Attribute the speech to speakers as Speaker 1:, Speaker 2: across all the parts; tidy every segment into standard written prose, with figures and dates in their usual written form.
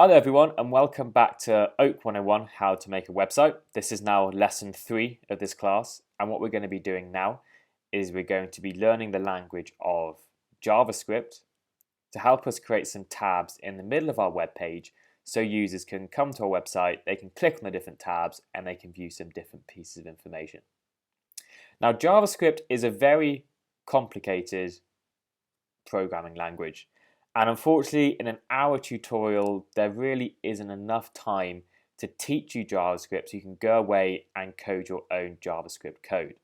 Speaker 1: Hi there everyone and welcome back to Oak 101 How to Make a Website. This is now lesson 3 of this class, and what we're going to be doing now is we're going to be learning the language of JavaScript to help us create some tabs in the middle of our web page so users can come to our website, they can click on the different tabs and they can view some different pieces of information. Now JavaScript is a very complicated programming language. And unfortunately, in an hour tutorial, there really isn't enough time to teach you JavaScript so you can go away and code your own JavaScript code.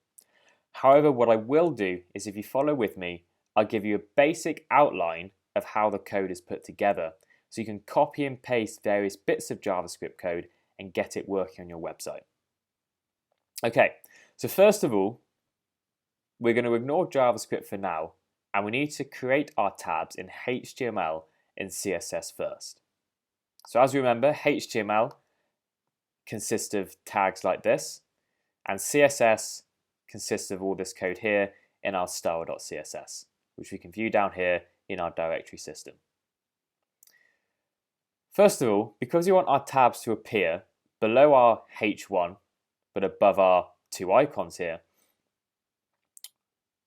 Speaker 1: However, what I will do is if you follow with me, I'll give you a basic outline of how the code is put together so you can copy and paste various bits of JavaScript code and get it working on your website. Okay, so first of all, we're going to ignore JavaScript for now, and we need to create our tabs in HTML and CSS first. So as you remember, HTML consists of tags like this, and CSS consists of all this code here in our style.css, which we can view down here in our directory system. First of all, because we want our tabs to appear below our H1, but above our two icons here,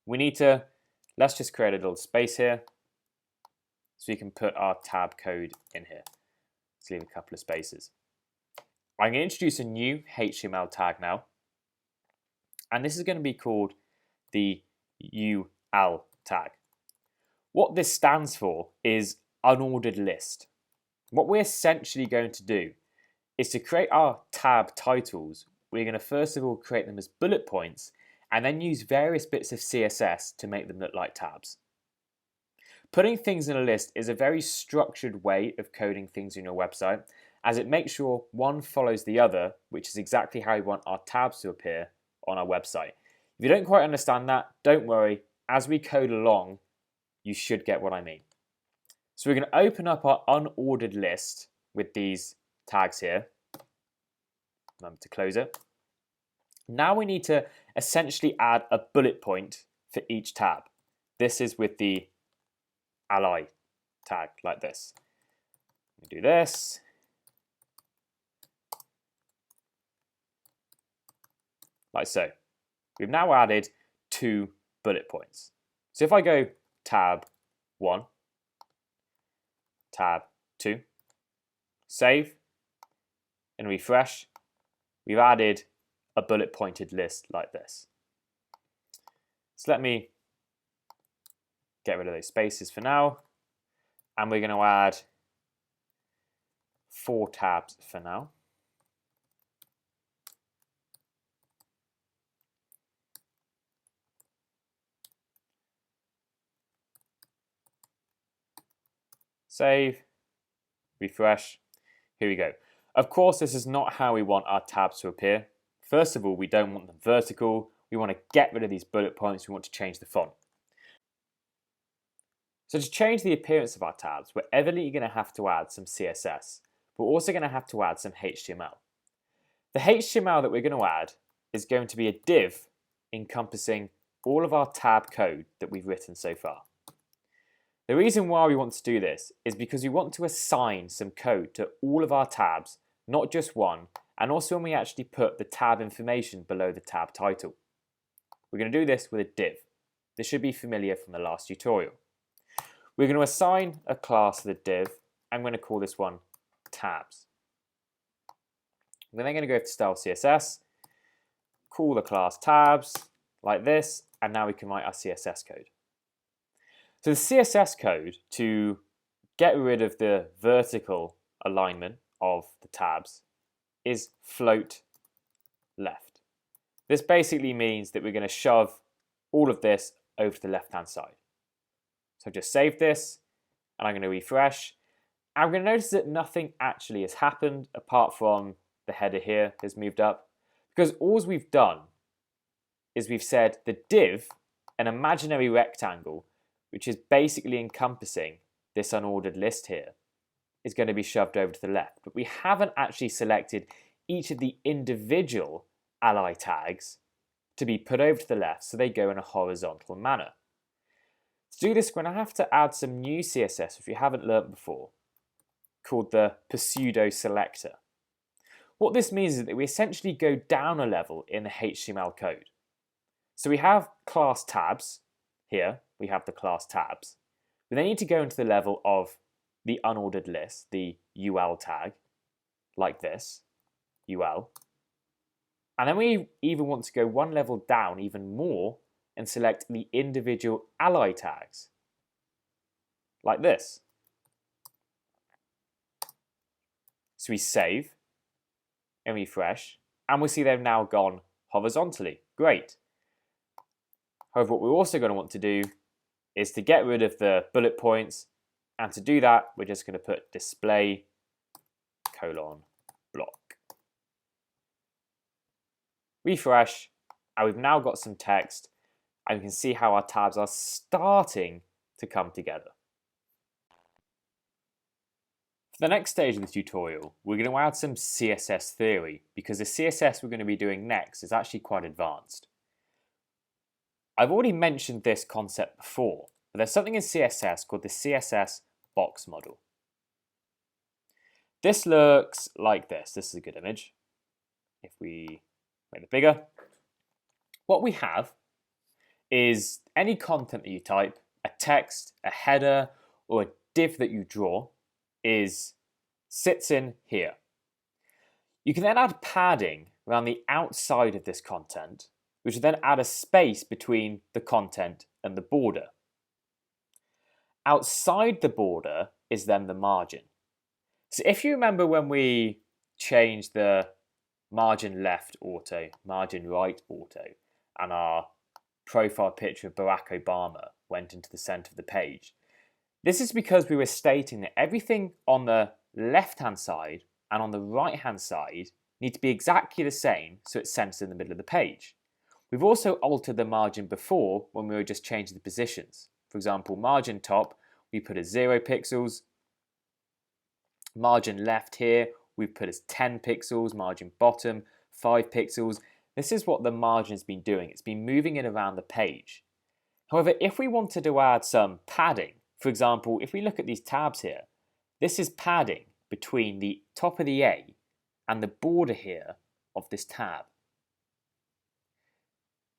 Speaker 1: we need to let's just create a little space here so we can put our tab code in here. Let's leave a couple of spaces. I'm going to introduce a new HTML tag now, and this is going to be called the UL tag. What this stands for is unordered list. What we're essentially going to do is to create our tab titles. We're going to first of all create them as bullet points and then use various bits of CSS to make them look like tabs. Putting things in a list is a very structured way of coding things in your website, as it makes sure one follows the other, which is exactly how we want our tabs to appear on our website. If you don't quite understand that, don't worry. As we code along, you should get what I mean. So we're going to open up our unordered list with these tags here. Remember to close it. Now we need to essentially add a bullet point for each tab. This is with the ally tag like this. We do this. Like so. We've now added 2 bullet points. So if I go tab 1, tab 2, save, and refresh, we've added a bullet pointed list like this. So let me get rid of those spaces for now, and we're going to add 4 tabs for now. Save, refresh, here we go. Of course, this is not how we want our tabs to appear. First of all, we don't want them vertical. We want to get rid of these bullet points. We want to change the font. So to change the appearance of our tabs, we're evidently going to have to add some CSS. We're also going to have to add some HTML. The HTML that we're going to add is going to be a div encompassing all of our tab code that we've written so far. The reason why we want to do this is because we want to assign some code to all of our tabs, not just one, and also when we actually put the tab information below the tab title. We're going to do this with a div. This should be familiar from the last tutorial. We're going to assign a class to the div. I'm going to call this one tabs. We're then going to go to style CSS, call the class tabs like this, and now we can write our CSS code. So the CSS code, to get rid of the vertical alignment of the tabs, is float left. This basically means that we're going to shove all of this over to the left-hand side. So just save this, and I'm going to refresh. And I'm going to notice that nothing actually has happened apart from the header here has moved up, because all we've done is we've said the div, an imaginary rectangle, which is basically encompassing this unordered list here, is going to be shoved over to the left. But we haven't actually selected each of the individual ally tags to be put over to the left so they go in a horizontal manner. To do this, we're going to have to add some new CSS if you haven't learnt before. called the pseudo selector. What this means is that we essentially go down a level in the HTML code. So we have class tabs here, we have the class tabs. We then need to go into the level of the unordered list, the UL tag, like this, UL. And then we even want to go one level down even more and select the individual ally tags, like this. So we save and refresh, and we'll see they've now gone horizontally. Great. However, what we're also going to want to do is to get rid of the bullet points, and to do that, we're just going to put display : block. Refresh, and we've now got some text, and you can see how our tabs are starting to come together. For the next stage of the tutorial, we're going to add some CSS theory, because the CSS we're going to be doing next is actually quite advanced. I've already mentioned this concept before, but there's something in CSS called the CSS box model. This looks like this. This is a good image. If we make it bigger, what we have is any content that you type, a text, a header, or a div that you draw sits in here. You can then add padding around the outside of this content, which will then add a space between the content and the border. Outside the border is then the margin. So if you remember when we changed the margin left auto, margin right auto, and our profile picture of Barack Obama went into the center of the page, this is because we were stating that everything on the left-hand side and on the right-hand side need to be exactly the same, so it's centered in the middle of the page. We've also altered the margin before when we were just changing the positions. For example, margin top, we put as 0 pixels. Margin left here, we put as 10 pixels. Margin bottom, 5 pixels. This is what the margin has been doing. It's been moving it around the page. However, if we wanted to add some padding, for example, if we look at these tabs here, this is padding between the top of the A and the border here of this tab.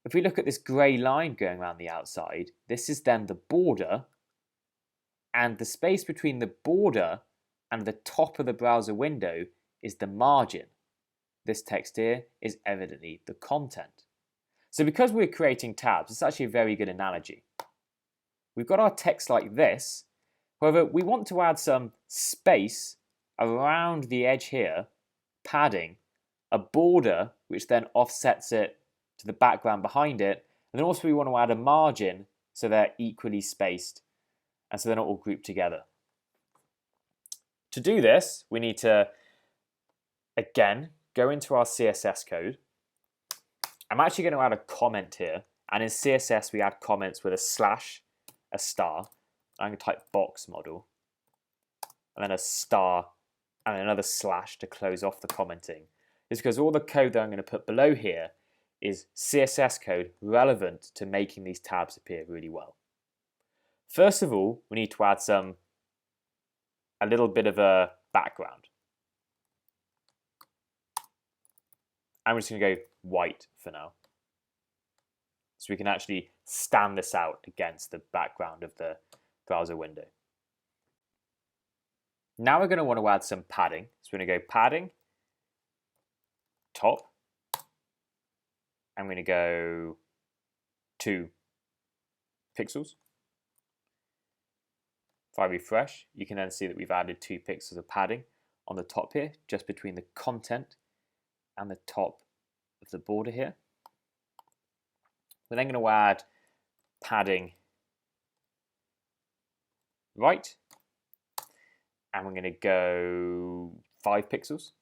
Speaker 1: If we look at this grey line going around the outside, this is then the border, and the space between the border and the top of the browser window is the margin. This text here is evidently the content. So because we're creating tabs, it's actually a very good analogy. We've got our text like this. However, we want to add some space around the edge here, padding, a border which then offsets it to the background behind it, and then also we want to add a margin so they're equally spaced and so they're not all grouped together. To do this, we need to, again, go into our CSS code. I'm actually going to add a comment here, and in CSS we add comments with a slash, a star. I'm going to type box model, and then a star, and another slash to close off the commenting. It's because all the code that I'm going to put below here is CSS code relevant to making these tabs appear really well. First of all, we need to add a little bit of a background. I'm just going to go white for now, so we can actually stand this out against the background of the browser window. Now we're going to want to add some padding. So we're going to go padding, top. I'm going to go 2 pixels. If I refresh, you can then see that we've added 2 pixels of padding on the top here, just between the content and the top of the border here. We're then going to add padding right, and we're going to go 5 pixels.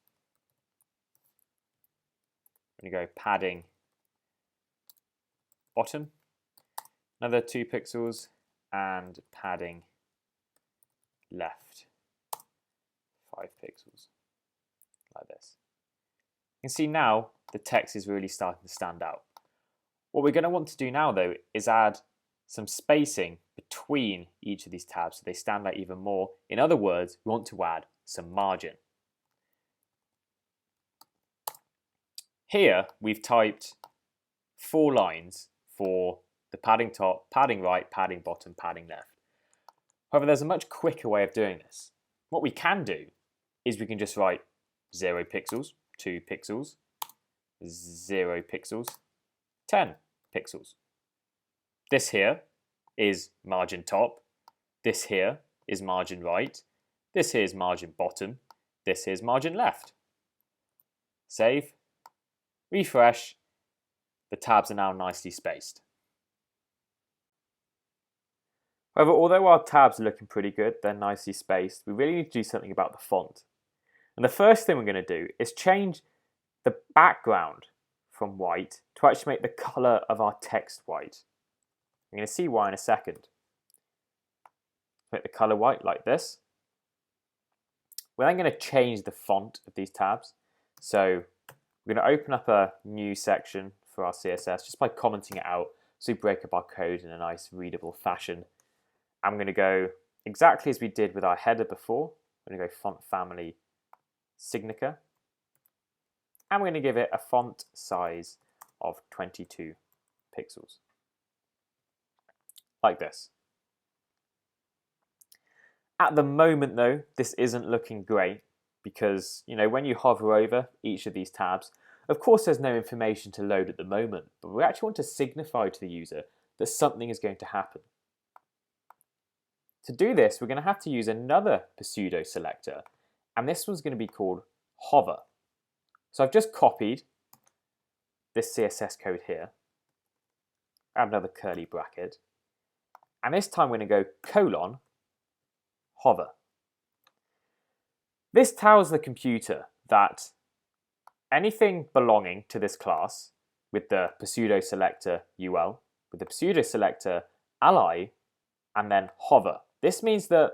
Speaker 1: I'm going to go padding bottom, another 2 pixels, and padding left 5 pixels, like this. You can see now the text is really starting to stand out. What we're going to want to do now, though, is add some spacing between each of these tabs so they stand out even more. In other words, we want to add some margin. Here we've typed 4 lines for the padding top, padding right, padding bottom, padding left. However, there's a much quicker way of doing this. What we can do is we can just write 0 pixels, 2 pixels, 0 pixels, 10 pixels. This here is margin top, this here is margin right, this here is margin bottom, this here is margin left. Save, refresh, the tabs are now nicely spaced. However, although our tabs are looking pretty good, they're nicely spaced, we really need to do something about the font. And the first thing we're going to do is change the background from white to actually make the colour of our text white. You're going to see why in a second. Make the colour white like this. We're then going to change the font of these tabs. So we're going to open up a new section for our CSS just by commenting it out so we break up our code in a nice readable fashion. I'm going to go exactly as we did with our header before. I'm going to go font family Signature. And we're going to give it a font size of 22 pixels. Like this. At the moment though, this isn't looking great because, when you hover over each of these tabs, of course there's no information to load at the moment, but we actually want to signify to the user that something is going to happen. To do this, we're going to have to use another pseudo selector, and this one's going to be called hover. So I've just copied this CSS code here, add another curly bracket, and this time we're going to go colon hover. This tells the computer that anything belonging to this class with the pseudo selector UL, with the pseudo selector ally, and then hover. This means that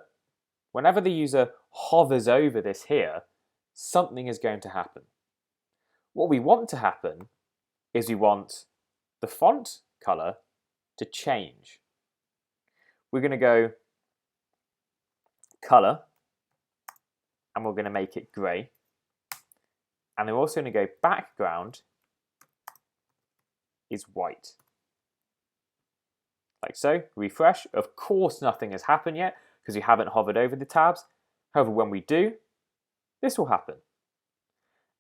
Speaker 1: whenever the user hovers over this here, something is going to happen. What we want to happen is we want the font color to change. We're going to go color, and we're going to make it gray. And we're also going to go background is white. Like so, refresh. Of course, nothing has happened yet because we haven't hovered over the tabs. However, when we do, this will happen.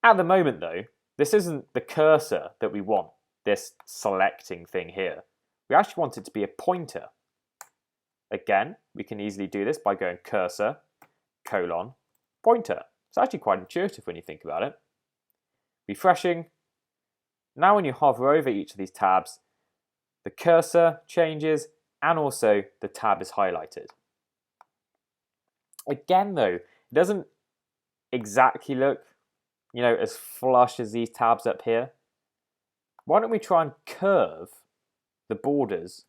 Speaker 1: At the moment though, this isn't the cursor that we want, this selecting thing here. We actually want it to be a pointer. Again, we can easily do this by going cursor, colon, pointer. It's actually quite intuitive when you think about it. Refreshing. Now when you hover over each of these tabs, the cursor changes and also the tab is highlighted. Again though, it doesn't exactly look, as flush as these tabs up here. Why don't we try and curve the borders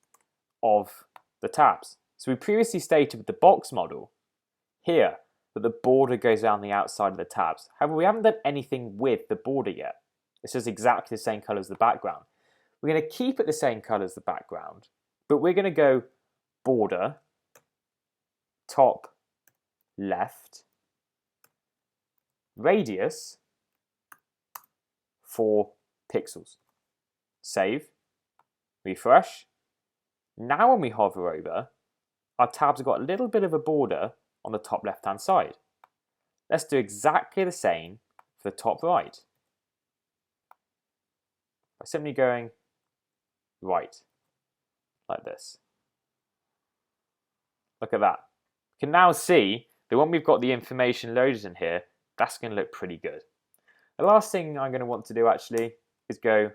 Speaker 1: of the tabs? So we previously stated with the box model here that the border goes down the outside of the tabs. However, we haven't done anything with the border yet. It's just exactly the same color as the background. We're going to keep it the same color as the background, but we're going to go border, top, left, radius, 4 pixels. Save, refresh. Now when we hover over, our tabs have got a little bit of a border on the top left-hand side. Let's do exactly the same for the top right. By simply going right, like this. Look at that. You can now see that when we've got the information loaded in here, that's going to look pretty good. The last thing I'm going to want to do actually is go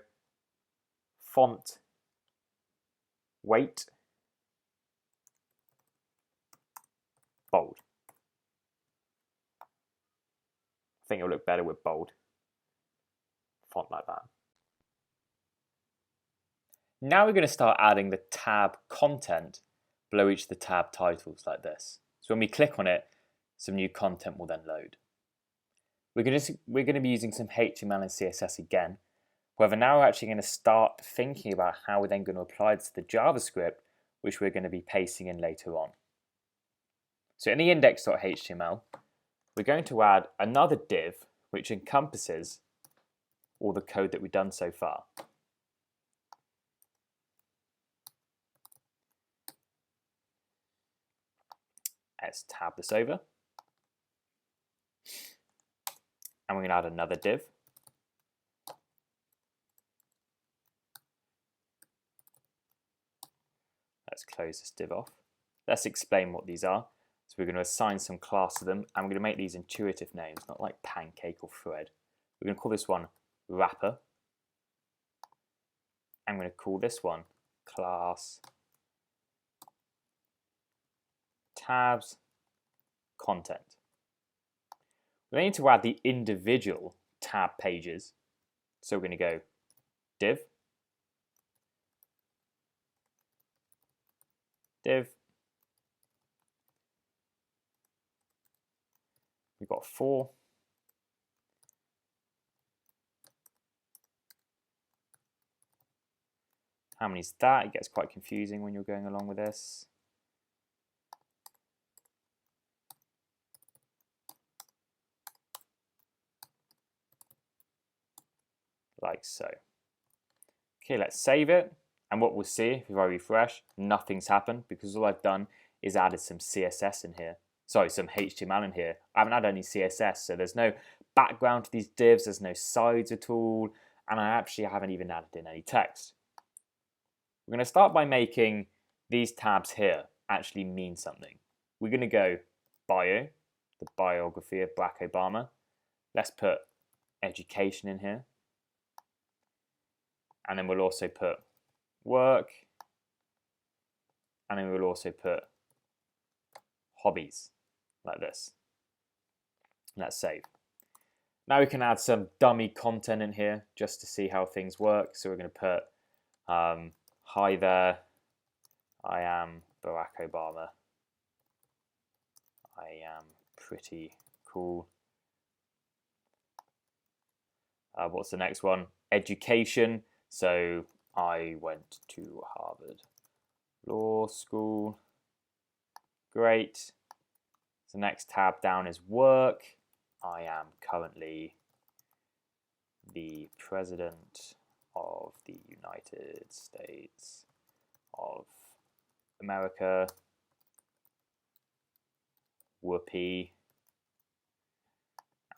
Speaker 1: font weight bold. I think it'll look better with bold font like that. Now we're going to start adding the tab content below each of the tab titles like this. So when we click on it, some new content will then load. We're going to be using some HTML and CSS again. However, now we're actually going to start thinking about how we're then going to apply this to the JavaScript, which we're going to be pasting in later on. So in the index.html, we're we're going to add another div which encompasses all the code that we've done so far. Let's tab this over. And we're going to add another div. Let's close this div off. Let's explain what these are. So we're going to assign some class to them, and we're going to make these intuitive names, not like pancake or thread. We're going to call this one wrapper. I'm going to call this one class tabs content. We need to add the individual tab pages. So we're going to go div, we've got 4. How many is that? It gets quite confusing when you're going along with this. Like so. Okay, let's save it. And what we'll see, if I refresh, nothing's happened because all I've done is added some CSS in here. Sorry, some HTML in here. I haven't added any CSS, so there's no background to these divs, there's no sides at all, and I actually haven't even added in any text. We're going to start by making these tabs here actually mean something. We're going to go bio, the biography of Barack Obama. Let's put education in here. And then we'll also put work. And then we'll also put hobbies, like this. Let's save. Now we can add some dummy content in here just to see how things work. So we're going to put, hi there, I am Barack Obama. I am pretty cool. What's the next one? Education. So I went to Harvard Law School. Great. The next tab down is work. I am currently the President of the United States of America. Whoopee.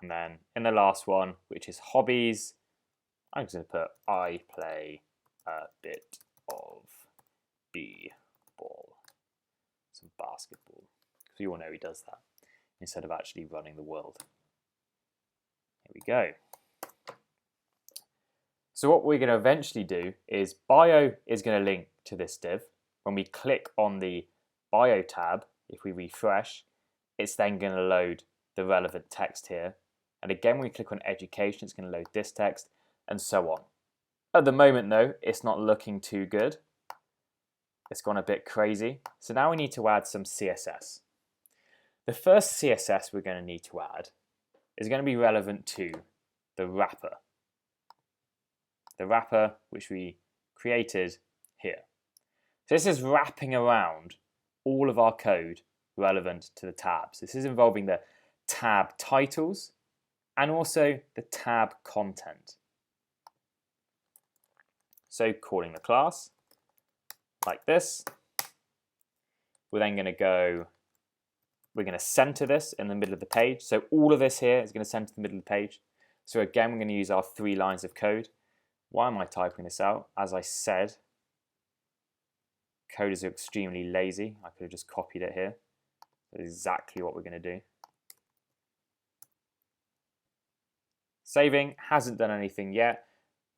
Speaker 1: And then in the last one, which is hobbies, I'm just going to put I play a bit of b-ball, some basketball. So you all know he does that instead of actually running the world. Here we go. So what we're going to eventually do is bio is going to link to this div. When we click on the bio tab, if we refresh, it's then going to load the relevant text here. And again, when we click on education, it's going to load this text, and so on. At the moment, though, it's not looking too good. It's gone a bit crazy. So now we need to add some CSS. The first CSS we're going to need to add is going to be relevant to the wrapper. The wrapper which we created here. So this is wrapping around all of our code relevant to the tabs. This is involving the tab titles and also the tab content. So calling the class like this. We're then going to go, we're going to center this in the middle of the page. So all of this here is going to center in the middle of the page. So again, we're going to use our 3 lines of code. Why am I typing this out? As I said, code is extremely lazy. I could have just copied it here. That's exactly what we're going to do. Saving hasn't done anything yet.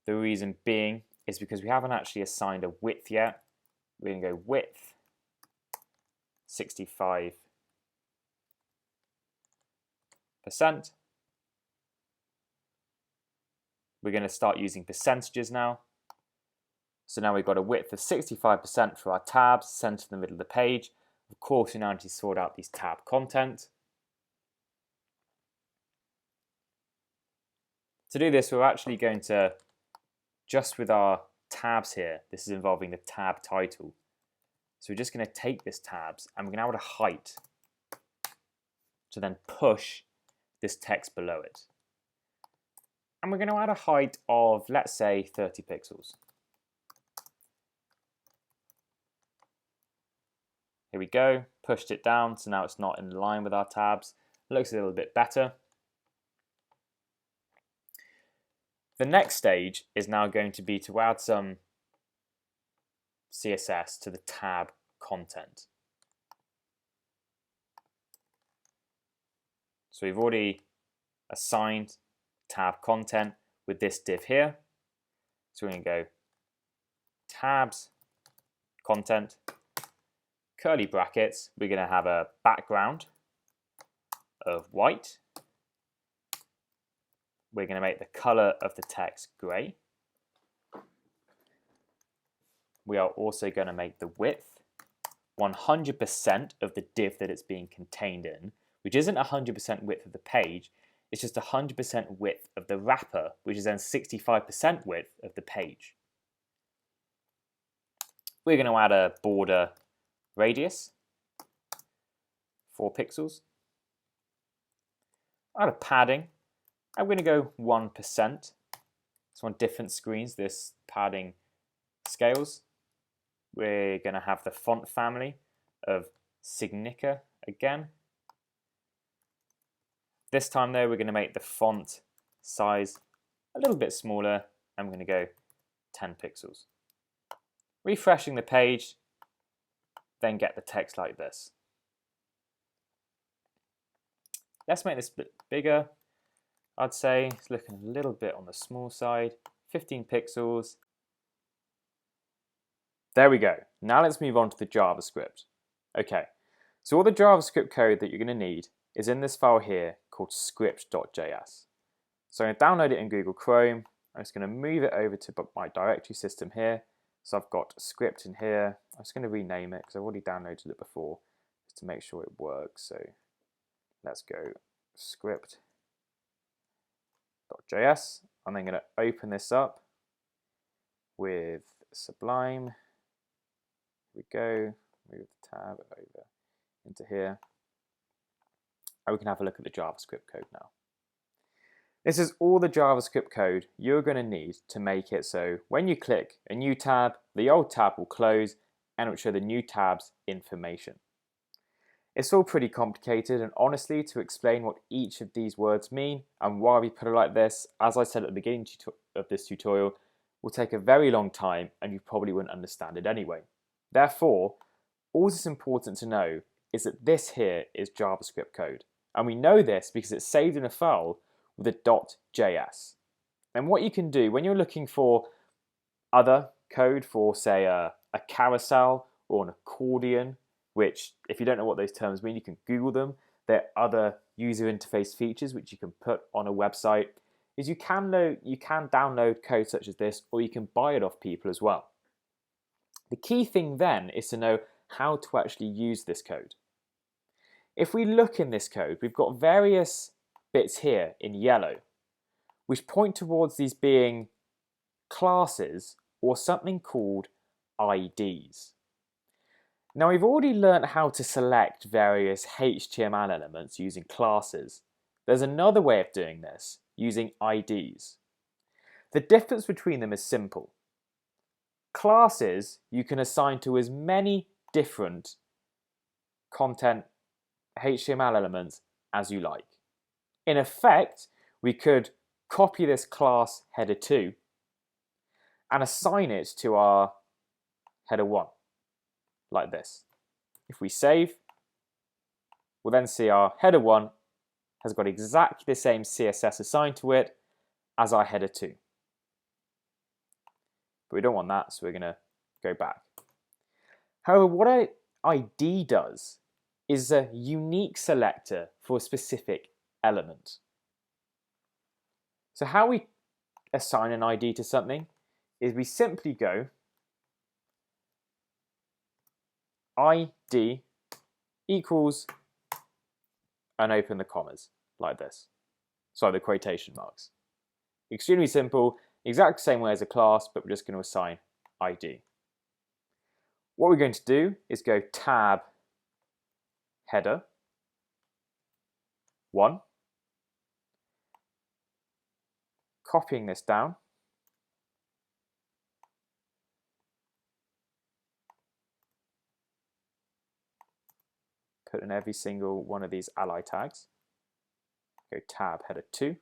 Speaker 1: The reason being is because we haven't actually assigned a width yet. We're going to go width 65%. We're going to start using percentages now. So now we've got a width of 65% for our tabs, centered in the middle of the page. Of course, we now need to sort out these tab content. To do this, we're actually going to, just with our tabs here, this is involving the tab title. So we're just going to take this tabs and we're going to add a height to then push this text below it. And we're going to add a height of, let's say, 30 pixels. Here we go, pushed it down, so now it's not in line with our tabs. It looks a little bit better. The next stage is now going to be to add some CSS to the tab content. So we've already assigned tab content with this div here. So we're going to go tabs content, curly brackets. We're going to have a background of white. We're going to make the color of the text gray. We are also going to make the width 100% of the div that it's being contained in, which isn't 100% width of the page, it's just 100% width of the wrapper, which is then 65% width of the page. We're going to add a border radius, 4 pixels. Add a padding. I'm going to go 1%. So on different screens, this padding scales. We're going to have the font family of Signica again. This time though, we're going to make the font size a little bit smaller. I'm going to go 10 pixels. Refreshing the page, then get the text like this. Let's make this a bit bigger. I'd say it's looking a little bit on the small side, 15 pixels. There we go. Now let's move on to the JavaScript. Okay, so all the JavaScript code that you're going to need is in this file here called script.js. So I'm going to download it in Google Chrome. I'm just going to move it over to my directory system here. So I've got script in here. I'm just going to rename it because I've already downloaded it before just to make sure it works. So let's go script.js. I'm then going to open this up with Sublime. Here we go. Move the tab over into here. And we can have a look at the JavaScript code now. This is all the JavaScript code you're going to need to make it so when you click a new tab, the old tab will close and it will show the new tab's information. It's all pretty complicated, and honestly, to explain what each of these words mean and why we put it like this, as I said at the beginning of this tutorial, will take a very long time and you probably wouldn't understand it anyway. Therefore, all that's important to know is that this here is JavaScript code. And we know this because it's saved in a file with a .js. And what you can do when you're looking for other code for, say, a carousel or an accordion, which, if you don't know what those terms mean, you can Google them. They're other user interface features which you can put on a website. Is you can download code such as this, or you can buy it off people as well. The key thing then is to know how to actually use this code. If we look in this code, we've got various bits here in yellow, which point towards these being classes or something called IDs. Now we've already learned how to select various HTML elements using classes. There's another way of doing this, using IDs. The difference between them is simple. Classes you can assign to as many different content HTML elements as you like. In effect, we could copy this class header2 and assign it to our header1, like this. If we save, we'll then see our header1 has got exactly the same CSS assigned to it as our header2. But we don't want that, so we're going to go back. However, what an ID does is a unique selector for a specific element. So how we assign an ID to something is we simply go ID equals and open the commas like this. Sorry, the quotation marks. Extremely simple, exact same way as a class, but we're just going to assign ID. What we're going to do is go tab header 1, copying this down. Put in every single one of these ally tags. Go tab header 2,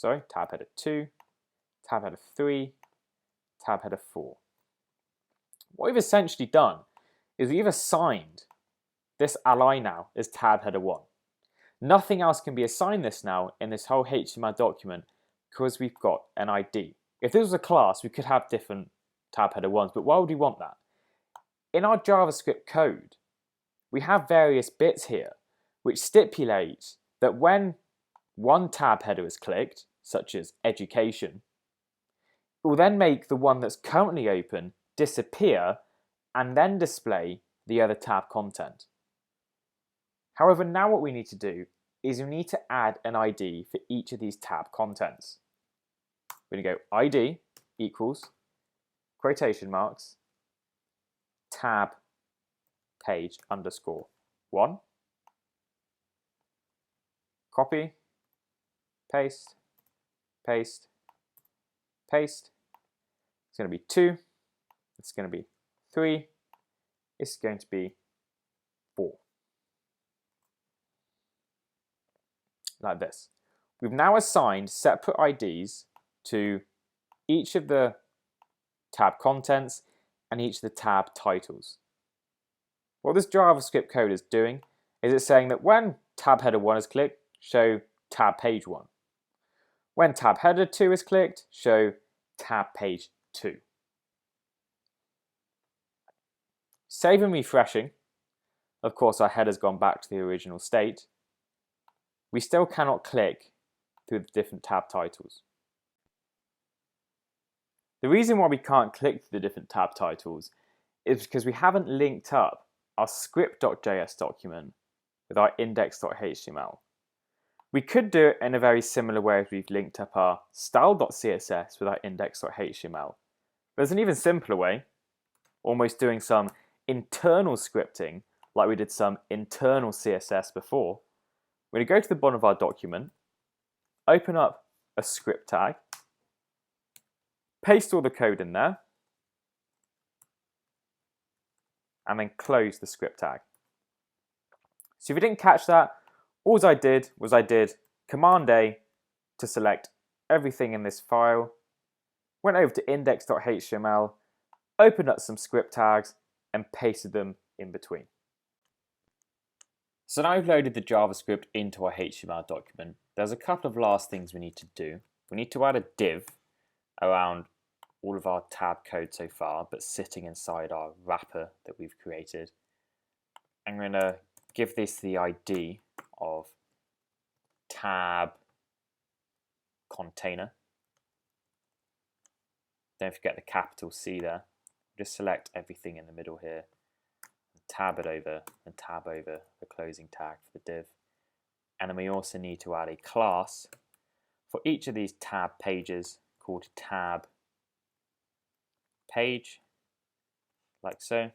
Speaker 1: tab header 2, tab header 3, tab header 4. What we've essentially done is we've assigned this ally now as tab header 1. Nothing else can be assigned this now in this whole HTML document because we've got an ID. If this was a class, we could have different tab header 1s, but why would we want that? In our JavaScript code, we have various bits here which stipulate that when one tab header is clicked, such as education, it will then make the one that's currently open disappear and then display the other tab content. However, now what we need to do is we need to add an ID for each of these tab contents. We're going to go ID equals quotation marks tab page underscore 1, copy, paste, paste, paste. It's going to be 2, it's going to be 3, it's going to be 4. Like this. We've now assigned separate IDs to each of the tab contents and each of the tab titles. What this JavaScript code is doing is it's saying that when tab header 1 is clicked, show tab page 1. When tab header 2 is clicked, show tab page 2. Save and refreshing. Of course, our header's gone back to the original state. We still cannot click through the different tab titles. The reason why we can't click through the different tab titles is because we haven't linked up our script.js document with our index.html. We could do it in a very similar way as we've linked up our style.css with our index.html. There's an even simpler way, almost doing some internal scripting like we did some internal CSS before. We're going to go to the bottom of our document, open up a script tag, paste all the code in there, and then close the script tag. So if you didn't catch that, all I did was I did Command A to select everything in this file, went over to index.html, opened up some script tags, and pasted them in between. So now I've loaded the JavaScript into our HTML document. There's a couple of last things we need to do. We need to add a div around all of our tab code so far, but sitting inside our wrapper that we've created. I'm going to give this the ID of tab container. Don't forget the capital C there. Just select everything in the middle here, tab it over, and tab over the closing tag for the div. And then we also need to add a class for each of these tab pages called tab page, like so.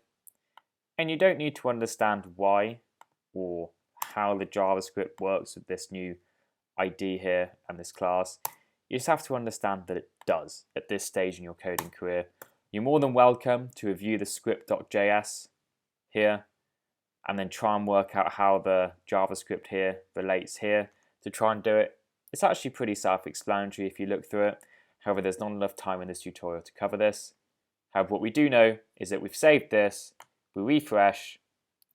Speaker 1: And you don't need to understand why or how the JavaScript works with this new ID here and this class. You just have to understand that it does at this stage in your coding career. You're more than welcome to review the script.js here and then try and work out how the JavaScript here relates here to try and do it. It's actually pretty self-explanatory if you look through it. However, there's not enough time in this tutorial to cover this. However, what we do know is that we've saved this, we refresh,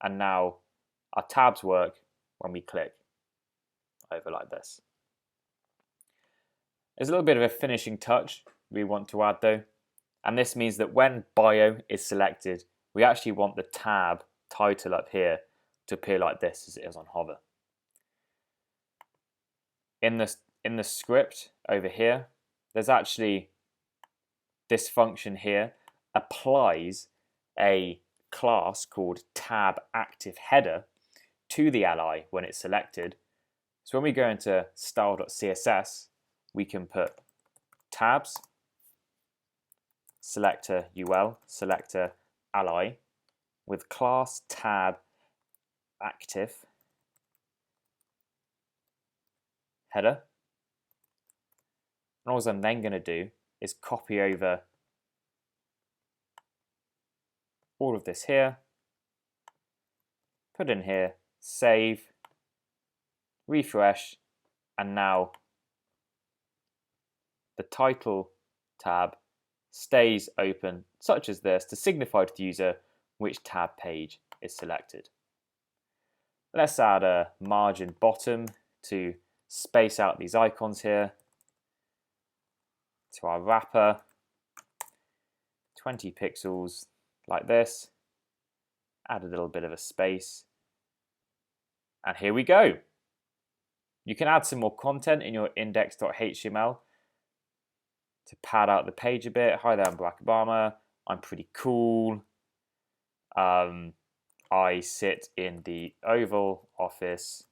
Speaker 1: and now our tabs work when we click over like this. There's a little bit of a finishing touch we want to add though, and this means that when bio is selected, we actually want the tab title up here to appear like this as it is on hover. In the script over here, there's actually this function here applies a class called tab active header to the ally when it's selected. So when we go into style.css, we can put tabs selector ul selector ally with class tab active header, And all I'm then going to do is copy over all of this here, put in here, save, refresh, and now the title tab stays open, such as this, to signify to the user which tab page is selected. Let's add a margin bottom to space out these icons here. To our wrapper, 20 pixels like this. Add a little bit of a space. And here we go. You can add some more content in your index.html to pad out the page a bit. Hi there, I'm Barack Obama. I'm pretty cool. I sit in the Oval Office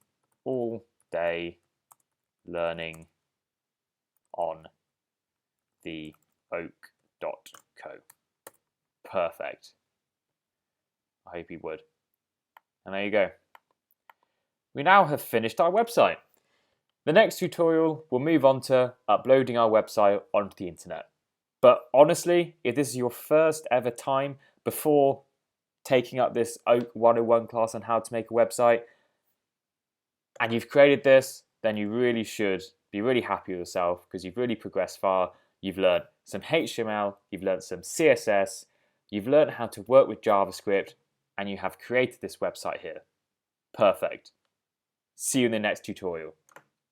Speaker 1: all day learning on the oak.co. Perfect. I hope you would. And there you go. We now have finished our website. The next tutorial will move on to uploading our website onto the internet. But honestly, if this is your first ever time before taking up this Oak 101 class on how to make a website, and you've created this, then you really should be really happy with yourself because you've really progressed far. You've learned some HTML, you've learned some CSS, you've learned how to work with JavaScript, and you have created this website here. Perfect. See you in the next tutorial.